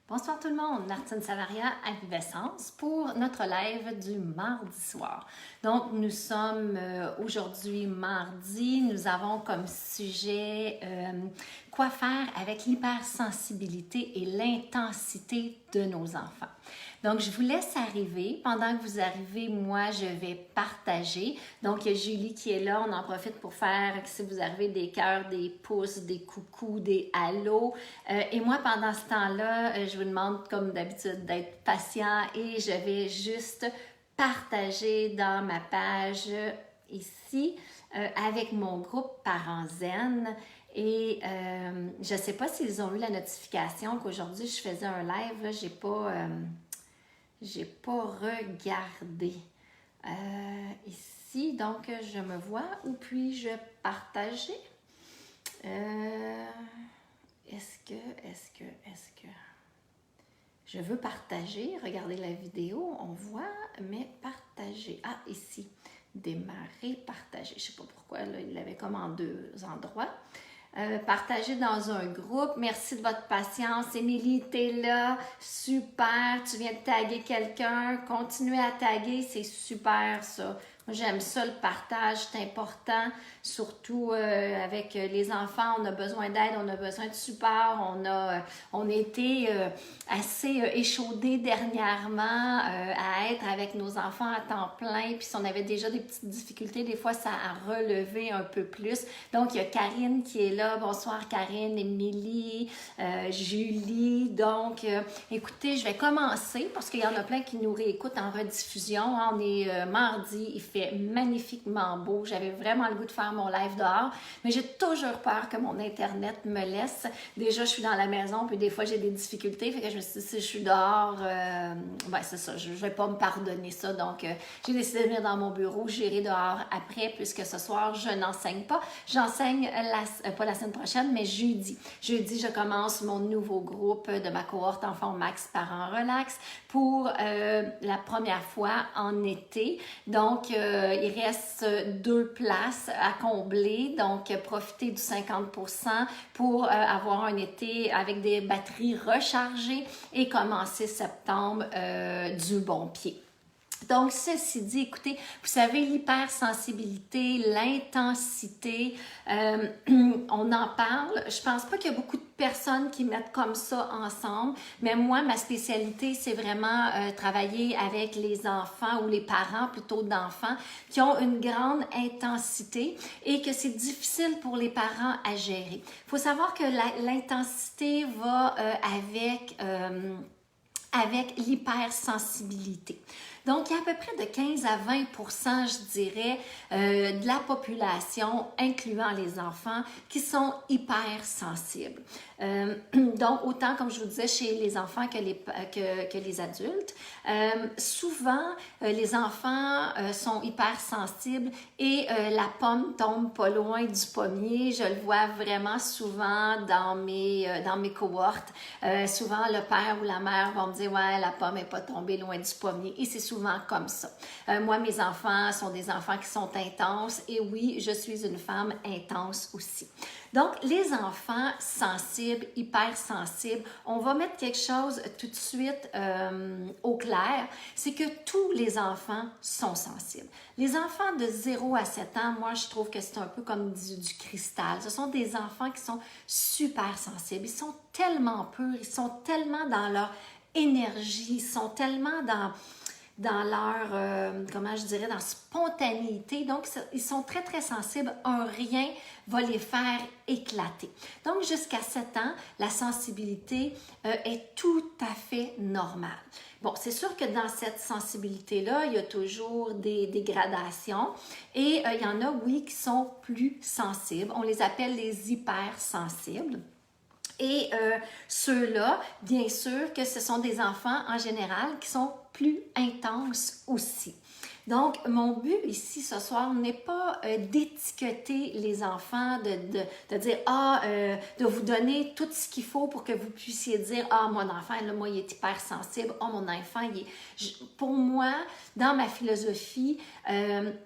Bonsoir tout le monde, Martine Savaria à Vivessence pour notre live du mardi soir. Donc nous sommes aujourd'hui mardi, nous avons comme sujet quoi faire avec l'hypersensibilité et l'intensité de nos enfants. Donc, je vous laisse arriver. Pendant que vous arrivez, moi, je vais partager. Donc, il y a Julie qui est là. On en profite pour faire, si vous arrivez, des cœurs, des pouces, des coucous, des hallos. Et moi, pendant ce temps-là, je vous demande, comme d'habitude, d'être patient et je vais juste partager dans ma page ici avec mon groupe Parents Zen. Et je ne sais pas s'ils ont eu la notification qu'aujourd'hui, je faisais un live. Là, j'ai pas regardé ici, donc je me vois. Où puis-je partager? Est-ce que je veux partager? Regardez la vidéo, on voit, mais partager. Ah, ici, démarrer, partager. Je ne sais pas pourquoi, là, il l'avait comme en deux endroits. Partager dans un groupe. Merci de votre patience. Émilie, t'es là. Super. Tu viens de taguer quelqu'un. Continuez à taguer. C'est super, ça. Moi, j'aime ça, le partage. C'est important. Surtout avec les enfants, on a besoin d'aide, on a besoin de support. On a été assez échaudés dernièrement à être avec nos enfants à temps plein. Puis si on avait déjà des petites difficultés, des fois, ça a relevé un peu plus. Donc, il y a Karine qui est là. Bonsoir, Karine, Émilie, Julie. Donc, écoutez, je vais commencer parce qu'il y en a plein qui nous réécoutent en rediffusion. On est mardi, il fait magnifiquement beau. J'avais vraiment le goût de faire mon live dehors, mais j'ai toujours peur que mon Internet me laisse. Déjà, je suis dans la maison, puis des fois, j'ai des difficultés. Fait que je me suis dit, si je suis dehors, ben, c'est ça, je ne vais pas me pardonner ça. Donc, j'ai décidé de venir dans mon bureau, j'irai dehors après, puisque ce soir, je n'enseigne pas. J'enseigne pas la semaine prochaine, mais jeudi. Jeudi, je commence mon nouveau groupe de ma cohorte Enfants Max Parents Relax pour la première fois en été. Donc, il reste 2 places à combler. Donc, profitez du 50% pour avoir un été avec des batteries rechargées et commencer septembre du bon pied. Donc, ceci dit, écoutez, vous savez, l'hypersensibilité, l'intensité, on en parle. Je pense pas qu'il y a beaucoup de personnes qui mettent comme ça ensemble, mais moi, ma spécialité, c'est vraiment travailler avec les enfants ou les parents plutôt d'enfants qui ont une grande intensité et que c'est difficile pour les parents à gérer. Il faut savoir que l'intensité va avec l'hypersensibilité. Donc, il y a à peu près de 15 à 20 je dirais, de la population, incluant les enfants, qui sont hypersensibles. Donc, autant, comme je vous disais, chez les enfants que les adultes. Souvent, les enfants sont hypersensibles et la pomme tombe pas loin du pommier. Je le vois vraiment souvent dans mes cohortes. Souvent, le père ou la mère vont me dire « Ouais, la pomme n'est pas tombée loin du pommier. » Et c'est souvent comme ça. Moi, mes enfants sont des enfants qui sont intenses et oui, je suis une femme intense aussi. Donc, les enfants sensibles, hypersensibles, on va mettre quelque chose tout de suite au clair, c'est que tous les enfants sont sensibles. Les enfants de 0 à 7 ans, moi, je trouve que c'est un peu comme du cristal. Ce sont des enfants qui sont super sensibles. Ils sont tellement purs, ils sont tellement dans leur énergie, ils sont tellement dans leur, comment je dirais, dans la spontanéité. Donc, ils sont très, très sensibles. Un rien va les faire éclater. Donc, jusqu'à 7 ans, la sensibilité est tout à fait normale. Bon, c'est sûr que dans cette sensibilité-là, il y a toujours des gradations et il y en a, oui, qui sont plus sensibles. On les appelle les hypersensibles. Et ceux-là, bien sûr que ce sont des enfants en général qui sont plus intenses aussi. Donc, mon but ici ce soir n'est pas d'étiqueter les enfants, de dire, de vous donner tout ce qu'il faut pour que vous puissiez dire, mon enfant, là, moi, il est hypersensible, mon enfant, il est... Pour moi, dans ma philosophie,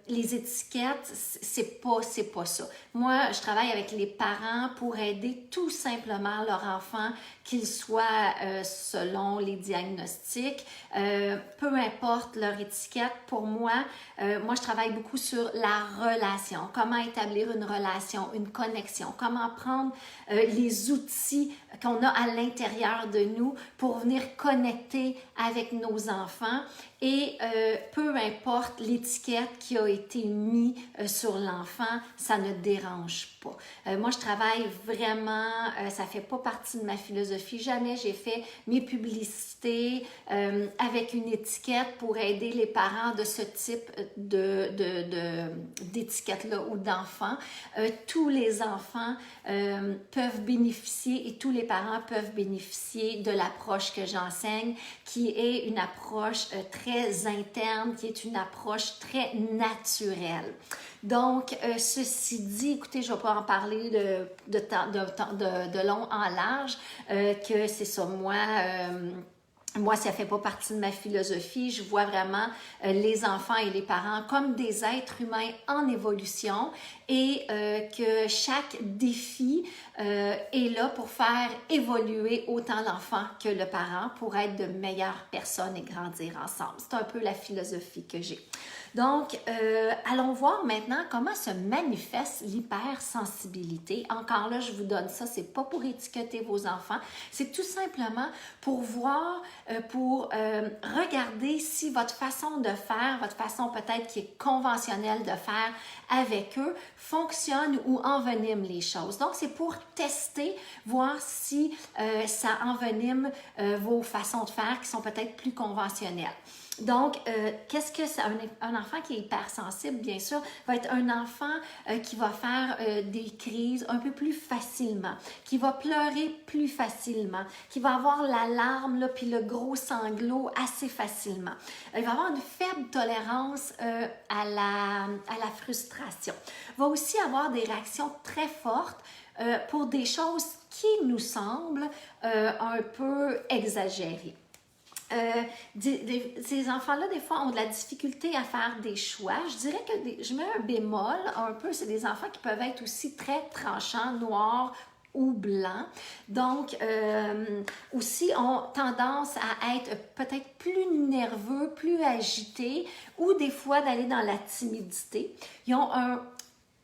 les étiquettes, c'est pas ça. Moi, je travaille avec les parents pour aider tout simplement leur enfant, qu'il soit selon les diagnostics, peu importe leur étiquette. Pour moi, je travaille beaucoup sur la relation, comment établir une relation, une connexion, comment prendre les outils qu'on a à l'intérieur de nous pour venir connecter avec nos enfants. Et peu importe l'étiquette qui a été mise sur l'enfant, ça ne dérange pas. Moi, je travaille vraiment, ça fait pas partie de ma philosophie. Jamais j'ai fait mes publicités avec une étiquette pour aider les parents de ce type d'étiquette-là ou d'enfants. Tous les enfants peuvent bénéficier et tous les parents peuvent bénéficier de l'approche que j'enseigne, qui est une approche très interne, qui est une approche très naturelle. Donc, ceci dit, écoutez, je ne vais pas en parler de long en large, que c'est ça, moi, ça ne fait pas partie de ma philosophie. Je vois vraiment les enfants et les parents comme des êtres humains en évolution et que chaque défi est là pour faire évoluer autant l'enfant que le parent pour être de meilleures personnes et grandir ensemble. C'est un peu la philosophie que j'ai. Donc, allons voir maintenant comment se manifeste l'hypersensibilité. Encore là, je vous donne ça, c'est pas pour étiqueter vos enfants, c'est tout simplement pour voir, pour regarder si votre façon de faire, votre façon peut-être qui est conventionnelle de faire avec eux, fonctionne ou envenime les choses. Donc, c'est pour tester, voir si ça envenime vos façons de faire qui sont peut-être plus conventionnelles. Donc, qu'est-ce que c'est un enfant qui est hypersensible, bien sûr, va être un enfant qui va faire des crises un peu plus facilement, qui va pleurer plus facilement, qui va avoir la larme là, puis le gros sanglot assez facilement. Il va avoir une faible tolérance à la frustration. Va aussi avoir des réactions très fortes pour des choses qui nous semblent un peu exagérées. Ces enfants-là, des fois, ont de la difficulté à faire des choix. Je dirais que je mets un bémol un peu, c'est des enfants qui peuvent être aussi très tranchants, noirs ou blancs. Donc, aussi ont tendance à être peut-être plus nerveux, plus agités ou des fois d'aller dans la timidité. Ils ont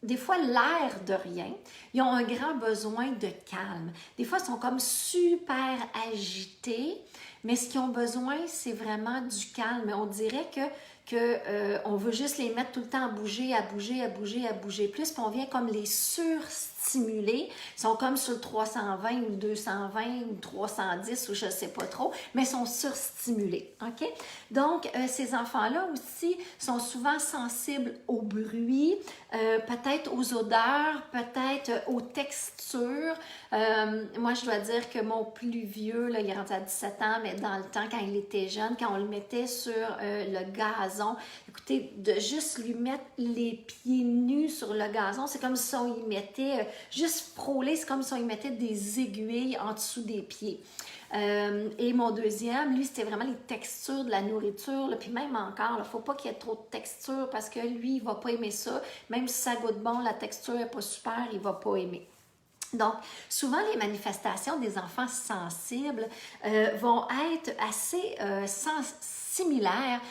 des fois l'air de rien, ils ont un grand besoin de calme. Des fois, ils sont comme super agités, mais ce qu'ils ont besoin, c'est vraiment du calme. On dirait on veut juste les mettre tout le temps à bouger plus, puis on vient comme les surstimuler. Ils sont comme sur le 320 ou le 220 ou le 310 ou je ne sais pas trop, mais ils sont surstimulés. OK? Donc, ces enfants-là aussi sont souvent sensibles au bruit, peut-être aux odeurs, peut-être aux textures. Moi, je dois dire que mon plus vieux, là, il est rendu à 17 ans, mais dans le temps, quand il était jeune, quand on le mettait sur le gazon, écoutez, de juste lui mettre les pieds nus sur le gazon, c'est comme si on y mettait, juste frôler, c'est comme si on y mettait des aiguilles en dessous des pieds. Et mon deuxième, lui, c'était vraiment les textures de la nourriture. Là, puis même encore, il ne faut pas qu'il y ait trop de texture parce que lui, il ne va pas aimer ça. Même si ça goûte bon, la texture n'est pas super, il ne va pas aimer. Donc, souvent, les manifestations des enfants sensibles vont être assez similaires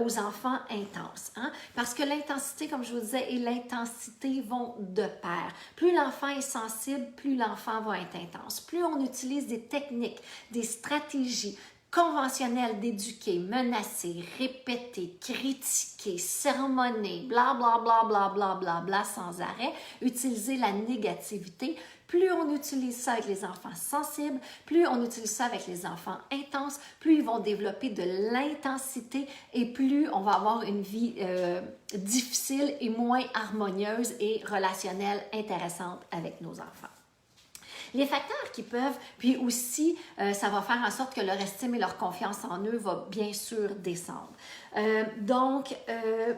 aux enfants intenses. Hein? Parce que l'intensité, comme je vous disais, et l'intensité vont de pair. Plus l'enfant est sensible, plus l'enfant va être intense. Plus on utilise des techniques, des stratégies conventionnelles d'éduquer, menacer, répéter, critiquer, sermonner, bla bla bla bla bla bla bla sans arrêt, utiliser la négativité. Plus on utilise ça avec les enfants sensibles, plus on utilise ça avec les enfants intenses, plus ils vont développer de l'intensité et plus on va avoir une vie difficile et moins harmonieuse et relationnelle intéressante avec nos enfants. Les facteurs qui peuvent, puis aussi, ça va faire en sorte que leur estime et leur confiance en eux va bien sûr descendre. Donc,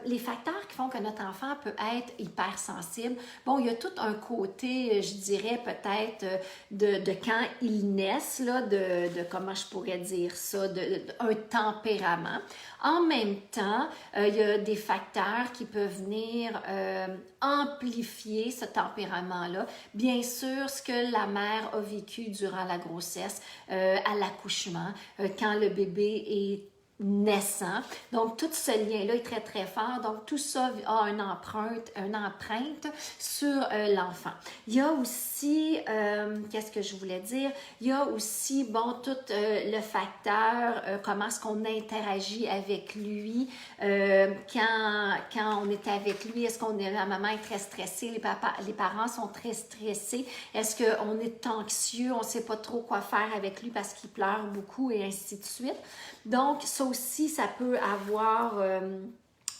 les facteurs qui font que notre enfant peut être hypersensible, bon, il y a tout un côté, je dirais peut-être, de quand ils naissent, là, de comment je pourrais dire ça, un tempérament. En même temps, il y a des facteurs qui peuvent venir amplifier ce tempérament-là. Bien sûr, ce que la mère a vécu durant la grossesse, à l'accouchement, quand le bébé est naissant. Donc, tout ce lien-là est très, très fort. Donc, tout ça a une empreinte sur l'enfant. Il y a aussi, qu'est-ce que je voulais dire? Il y a aussi, bon, tout le facteur, comment est-ce qu'on interagit avec lui, quand on est avec lui, est-ce qu'on est, la maman est très stressée, les parents sont très stressés, est-ce qu'on est anxieux, on ne sait pas trop quoi faire avec lui parce qu'il pleure beaucoup et ainsi de suite. Donc, ça aussi, ça peut avoir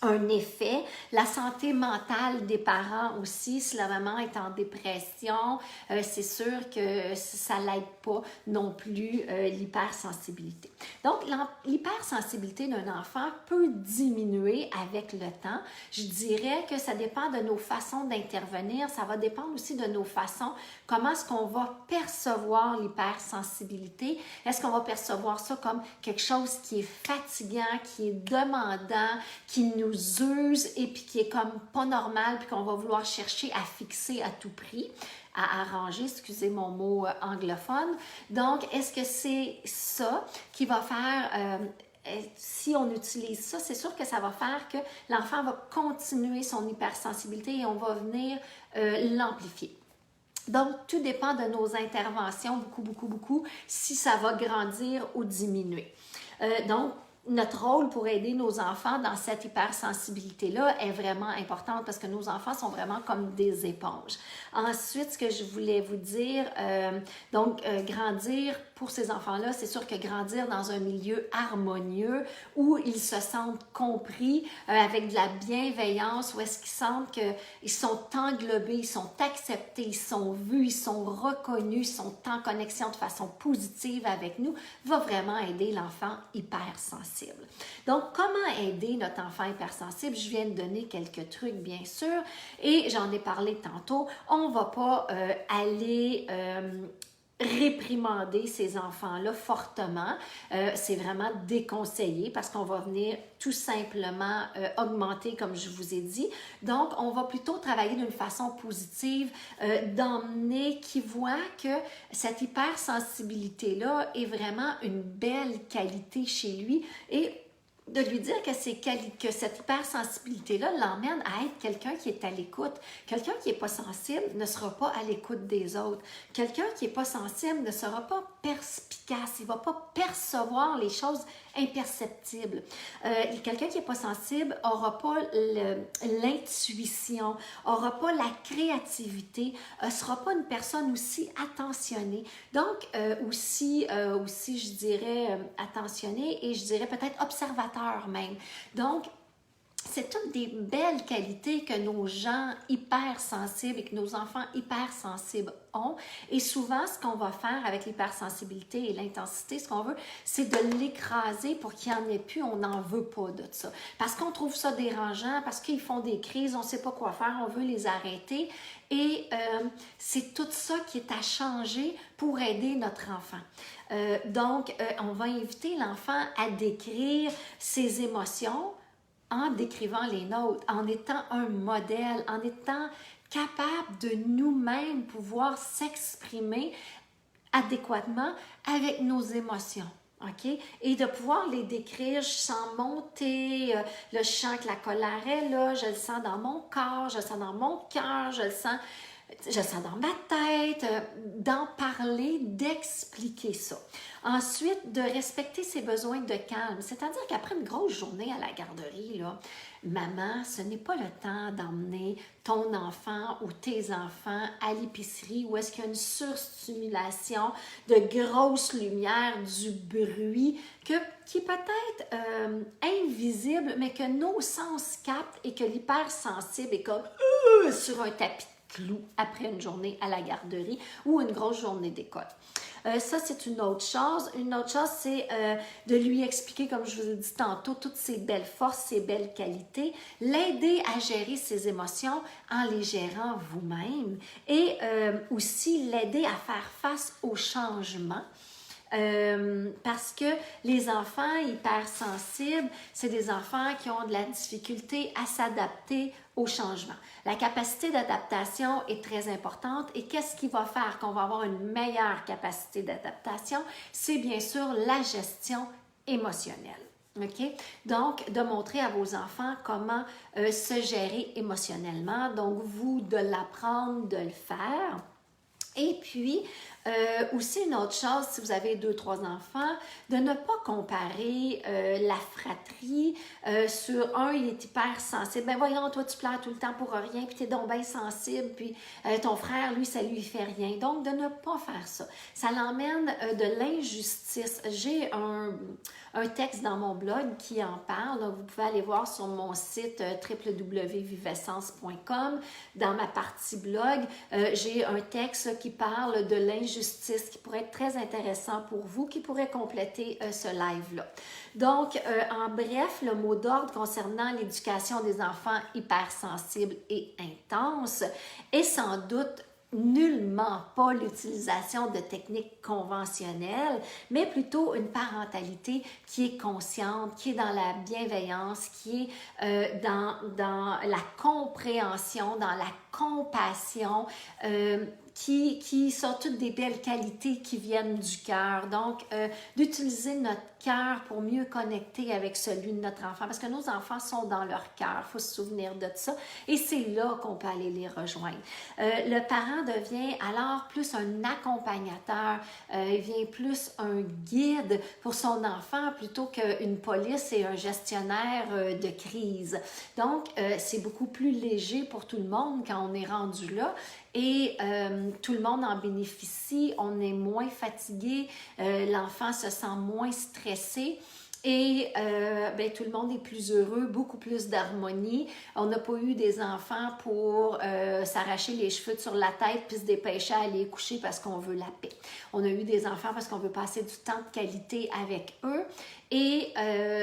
un effet. La santé mentale des parents aussi, si la maman est en dépression, c'est sûr que ça l'aide pas non plus l'hypersensibilité. Donc, l'hypersensibilité d'un enfant peut diminuer avec le temps. Je dirais que ça dépend de nos façons d'intervenir, ça va dépendre aussi de nos façons, comment est-ce qu'on va percevoir l'hypersensibilité. Est-ce qu'on va percevoir ça comme quelque chose qui est fatigant, qui est demandant, qui nous use et puis qui est comme pas normal puis qu'on va vouloir chercher à fixer à tout prix, à arranger, excusez mon mot anglophone. Donc, est-ce que c'est ça qui va faire... si on utilise ça, c'est sûr que ça va faire que l'enfant va continuer son hypersensibilité et on va venir l'amplifier. Donc, tout dépend de nos interventions, beaucoup, si ça va grandir ou diminuer. Donc, notre rôle pour aider nos enfants dans cette hypersensibilité-là est vraiment importante parce que nos enfants sont vraiment comme des éponges. Ensuite, ce que je voulais vous dire, grandir pour ces enfants-là, c'est sûr que grandir dans un milieu harmonieux où ils se sentent compris, avec de la bienveillance, où est-ce qu'ils sentent qu'ils sont englobés, ils sont acceptés, ils sont vus, ils sont reconnus, ils sont en connexion de façon positive avec nous, va vraiment aider l'enfant hypersensible. Donc, comment aider notre enfant hypersensible? Je viens de donner quelques trucs, bien sûr, et j'en ai parlé tantôt. On ne va pas aller réprimander ces enfants-là fortement. C'est vraiment déconseillé parce qu'on va venir tout simplement augmenter, comme je vous ai dit. Donc, on va plutôt travailler d'une façon positive, d'emmener, qui voit que cette hypersensibilité-là est vraiment une belle qualité chez lui et de lui dire que cette hypersensibilité-là l'emmène à être quelqu'un qui est à l'écoute. Quelqu'un qui n'est pas sensible ne sera pas à l'écoute des autres. Quelqu'un qui n'est pas sensible ne sera pas perspicace. Il ne va pas percevoir les choses imperceptibles. Quelqu'un qui n'est pas sensible n'aura pas l'intuition, n'aura pas la créativité, ne sera pas une personne aussi attentionnée. Donc, aussi, je dirais, attentionnée et je dirais peut-être observateur même. Donc, c'est toutes des belles qualités que nos gens hypersensibles et que nos enfants hypersensibles ont. Et souvent, ce qu'on va faire avec l'hypersensibilité et l'intensité, ce qu'on veut, c'est de l'écraser pour qu'il n'y en ait plus. On n'en veut pas de ça. Parce qu'on trouve ça dérangeant, parce qu'ils font des crises, on ne sait pas quoi faire, on veut les arrêter. Et c'est tout ça qui est à changer pour aider notre enfant. Donc, on va inviter l'enfant à décrire ses émotions, en décrivant les nôtres, en étant un modèle, en étant capable de nous-mêmes pouvoir s'exprimer adéquatement avec nos émotions. OK? Et de pouvoir les décrire, je sens monter, là, je sens que la colère est là, je le sens dans mon corps, je le sens dans mon cœur, je le sens dans ma tête, d'en parler, d'expliquer ça. Ensuite, de respecter ses besoins de calme. C'est-à-dire qu'après une grosse journée à la garderie, là, maman, ce n'est pas le temps d'emmener ton enfant ou tes enfants à l'épicerie où est-ce qu'il y a une surstimulation de grosses lumières, du bruit qui est peut-être invisible, mais que nos sens captent et que l'hypersensible est comme sur un tapis clous après une journée à la garderie ou une grosse journée d'école. Ça, c'est une autre chose. Une autre chose, c'est de lui expliquer, comme je vous ai dit tantôt, toutes ses belles forces, ses belles qualités, l'aider à gérer ses émotions en les gérant vous-même et aussi l'aider à faire face aux changements. Parce que les enfants hypersensibles, c'est des enfants qui ont de la difficulté à s'adapter au changement. La capacité d'adaptation est très importante et qu'est-ce qui va faire qu'on va avoir une meilleure capacité d'adaptation? C'est bien sûr la gestion émotionnelle. OK? Donc, de montrer à vos enfants comment se gérer émotionnellement. Donc, vous, de l'apprendre, de le faire. Et puis, aussi une autre chose, si vous avez 2-3 enfants, de ne pas comparer la fratrie sur un, il est hyper sensible. Ben voyons, toi, tu pleures tout le temps pour rien, puis t'es donc bien sensible, puis ton frère, lui, ça lui fait rien. Donc, de ne pas faire ça. Ça l'emmène de l'injustice. J'ai un texte dans mon blog qui en parle. Donc, vous pouvez aller voir sur mon site www.vivessence.com. Dans ma partie blog, j'ai un texte qui parle de l'injustice qui pourrait être très intéressant pour vous, qui pourrait compléter ce live-là. Donc, en bref, le mot d'ordre concernant l'éducation des enfants hypersensibles et intenses est sans doute nullement pas l'utilisation de techniques conventionnelles, mais plutôt une parentalité qui est consciente, qui est dans la bienveillance, qui est dans la compréhension, dans la compassion, qui sont toutes des belles qualités qui viennent du cœur. Donc, d'utiliser notre cœur pour mieux connecter avec celui de notre enfant, parce que nos enfants sont dans leur cœur, il faut se souvenir de ça, et c'est là qu'on peut aller les rejoindre. Le parent devient alors plus un accompagnateur, il devient plus un guide pour son enfant plutôt qu'une police et un gestionnaire de crise. Donc, c'est beaucoup plus léger pour tout le monde quand on est rendu là, et tout le monde en bénéficie, on est moins fatigué, l'enfant se sent moins stressé. Et tout le monde est plus heureux, beaucoup plus d'harmonie. On n'a pas eu des enfants pour s'arracher les cheveux sur la tête puis se dépêcher à aller coucher parce qu'on veut la paix. On a eu des enfants parce qu'on veut passer du temps de qualité avec eux. Et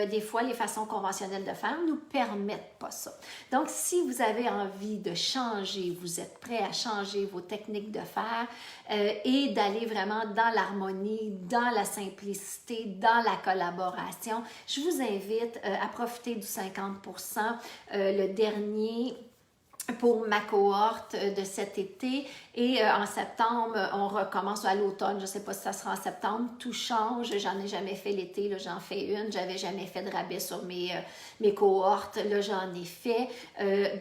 des fois, les façons conventionnelles de faire ne nous permettent pas ça. Donc, si vous avez envie de changer, vous êtes prêt à changer vos techniques de faire et d'aller vraiment dans l'harmonie, dans la simplicité, dans la collaboration, je vous invite à profiter du 50%, le dernier pour ma cohorte de cet été. Et en septembre, on recommence à l'automne. Je ne sais pas si ça sera en septembre. Tout change. J'en ai jamais fait l'été. Là, j'en fais une. J'avais jamais fait de rabais sur mes cohortes. Là, j'en ai fait.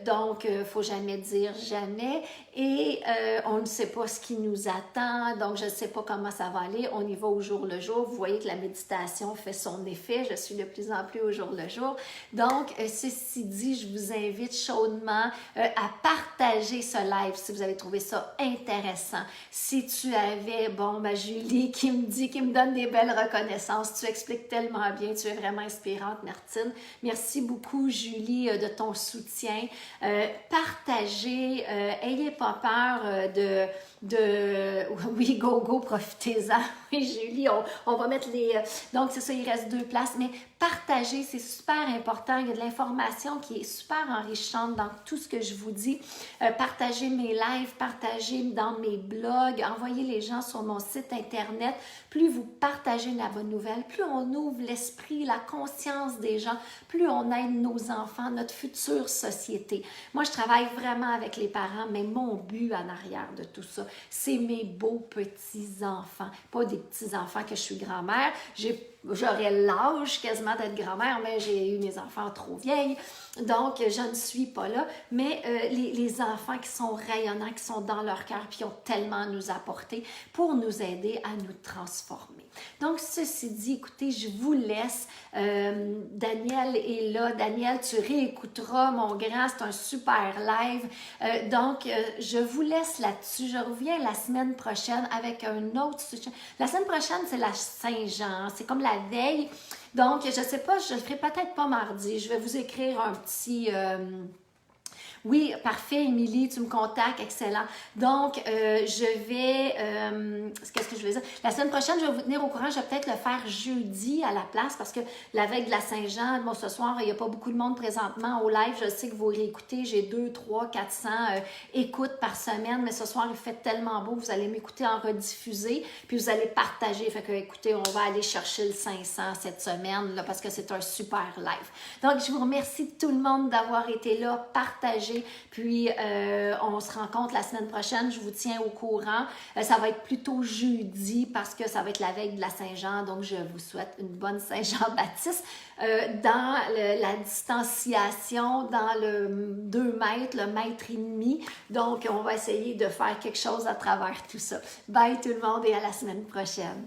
Donc, il ne faut jamais dire jamais. Et on ne sait pas ce qui nous attend. Donc, je ne sais pas comment ça va aller. On y va au jour le jour. Vous voyez que la méditation fait son effet. Je suis de plus en plus au jour le jour. Donc, ceci dit, je vous invite chaudement à partager ce live si vous avez trouvé ça intéressant. Si tu avais, Julie qui me donne des belles reconnaissances, tu expliques tellement bien, tu es vraiment inspirante, Martine. Merci beaucoup, Julie, de ton soutien. Partagez, ayez pas peur oui, go, profitez-en. Oui, Julie, on va mettre les... Donc, c'est ça, il reste 2 places, mais partagez, c'est super important. Il y a de l'information qui est super enrichissante dans tout ce que je vous dis. Partagez mes lives, partagez dans mes blogs, envoyez les gens sur mon site Internet. Plus vous partagez la bonne nouvelle, plus on ouvre l'esprit, la conscience des gens, plus on aide nos enfants, notre future société. Moi, je travaille vraiment avec les parents, mais mon but en arrière de tout ça, c'est mes beaux petits-enfants. Pas des petits-enfants que je suis grand-mère. J'aurais l'âge quasiment d'être grand-mère, mais j'ai eu mes enfants trop vieilles, donc je ne suis pas là. Mais les enfants qui sont rayonnants, qui sont dans leur cœur, puis qui ont tellement à nous apporter pour nous aider à nous transformer. Donc, ceci dit, écoutez, je vous laisse. Daniel est là. Daniel, tu réécouteras, mon grand, c'est un super live. Donc, je vous laisse là-dessus. Je reviens la semaine prochaine avec un autre sujet. La semaine prochaine, c'est la Saint-Jean. C'est comme la veille. Donc, je ne sais pas, je ne le ferai peut-être pas mardi. Je vais vous écrire un petit... Oui, parfait, Émilie, tu me contactes, excellent. Donc, je vais, qu'est-ce que je vais dire? La semaine prochaine, je vais vous tenir au courant. Je vais peut-être le faire jeudi à la place parce que la veille de la Saint-Jean, bon, ce soir, il n'y a pas beaucoup de monde présentement au live. Je sais que vous réécoutez, j'ai 200, 300, 400 écoutes par semaine, mais ce soir, il fait tellement beau, vous allez m'écouter en rediffusé, puis vous allez partager. Fait que, écoutez, on va aller chercher le 500 cette semaine là, parce que c'est un super live. Donc, je vous remercie tout le monde d'avoir été là, partagé, puis on se rencontre la semaine prochaine, je vous tiens au courant. Ça va être plutôt jeudi parce que ça va être la veille de la Saint-Jean, donc je vous souhaite une bonne Saint-Jean-Baptiste. Dans la distanciation, dans le 2 mètres, le mètre et demi, donc on va essayer de faire quelque chose à travers tout ça. Bye tout le monde et à la semaine prochaine.